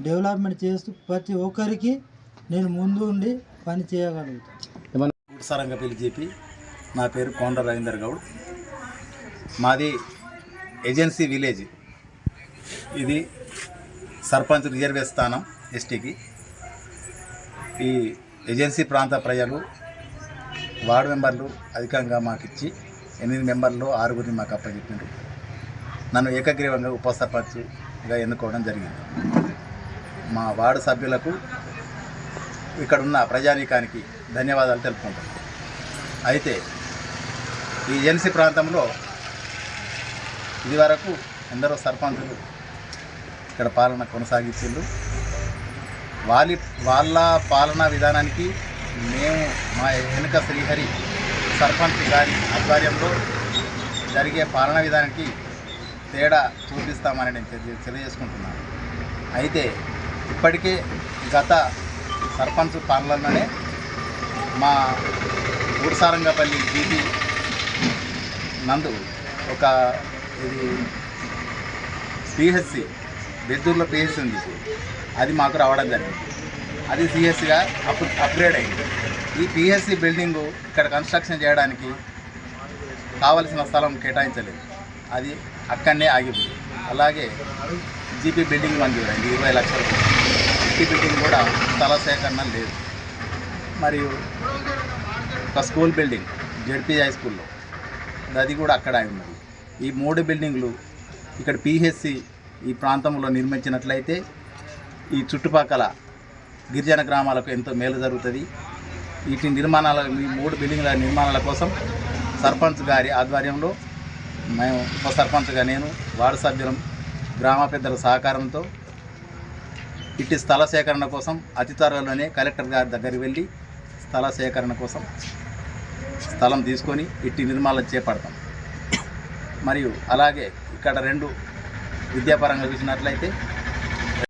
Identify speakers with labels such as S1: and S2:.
S1: Development చేస్తూ ప్రతి ఒక్కరికి నేను ముందు ఉండి పని చేయగలుగుతాను.
S2: సరంగపల్లి జీపీ. నా పేరు కోండ రవీందర్ గౌడ్. మాది ఏజెన్సీ విలేజ్. ఇది సర్పంచ్ రిజర్వే స్థానం ఎస్టీకి. ఈ ఏజెన్సీ ప్రాంత ప్రజలు వార్డు మెంబర్లు అధికంగా మాకు ఇచ్చి 8 మెంబర్లు 6గురిని మాకు అప్పచెప్పారు. నన్ను ఏకగ్రీవంగా ఉప సర్పంచ్గా ఎన్నుకోవడం జరిగింది. మా వార్డు సభ్యులకు ఇక్కడున్న ప్రజానీకానికి ధన్యవాదాలు తెలుపుకుంటాం. అయితే ఈ ఏజెన్సీ ప్రాంతంలో ఇదివరకు ఎందరో సర్పంచులు ఇక్కడ పాలన కొనసాగించారు. వాళ్ళ పాలనా విధానానికి మేము మా వెనుక శ్రీహరి సర్పంచ్ గారి ఆధ్వర్యంలో జరిగే పాలనా విధానానికి తేడా చూపిస్తామని నేను తెలియజేసుకుంటున్నాను. అయితే ఇప్పటికే గత సర్పంచ్ పాలనలోనే మా ఊరుసారంగపల్లి జీపీ నందు ఒక ఇది పిహెచ్సి బెద్దూరులో పిహెచ్సి ఉంది. అది మాకు రావడం జరిగింది. అది సిహెచ్సిగా అప్గ్రేడ్ అయింది. ఈ పిహెచ్సి బిల్డింగు ఇక్కడ కన్స్ట్రక్షన్ చేయడానికి కావలసిన స్థలం కేటాయించలేదు. అది అక్కడనే ఆగిపోయింది. అలాగే జీపీ బిల్డింగ్ మంజూరైంది 20 లక్షల రూపాయలు. జీపీ బిల్డింగ్ కూడా స్థల సేకరణ లేదు. మరియు ఒక స్కూల్ బిల్డింగ్ జెడ్పీ హై స్కూల్లో అది కూడా అక్కడ ఉన్నది. ఈ 3 బిల్డింగ్లు ఇక్కడ పిహెచ్సి ఈ ప్రాంతంలో నిర్మించినట్లయితే ఈ చుట్టుపక్కల గిరిజన గ్రామాలకు ఎంతో మేలు జరుగుతుంది. వీటి నిర్మాణాల ఈ 3 బిల్డింగ్ల నిర్మాణాల కోసం సర్పంచ్ గారి ఆధ్వర్యంలో మేము ఉప సర్పంచ్గా నేను వార్డు సభ్యులం గ్రామ పెద్దల సహకారంతో ఇటు స్థల సేకరణ కోసం అతి త్వరలోనే కలెక్టర్ గారి దగ్గరికి వెళ్ళి స్థల సేకరణ కోసం స్థలం తీసుకొని ఇట్టి నిర్మాణాలు చేపడతాం. మరియు అలాగే ఇక్కడ 2 విద్యాపరంగా చూసినట్లయితే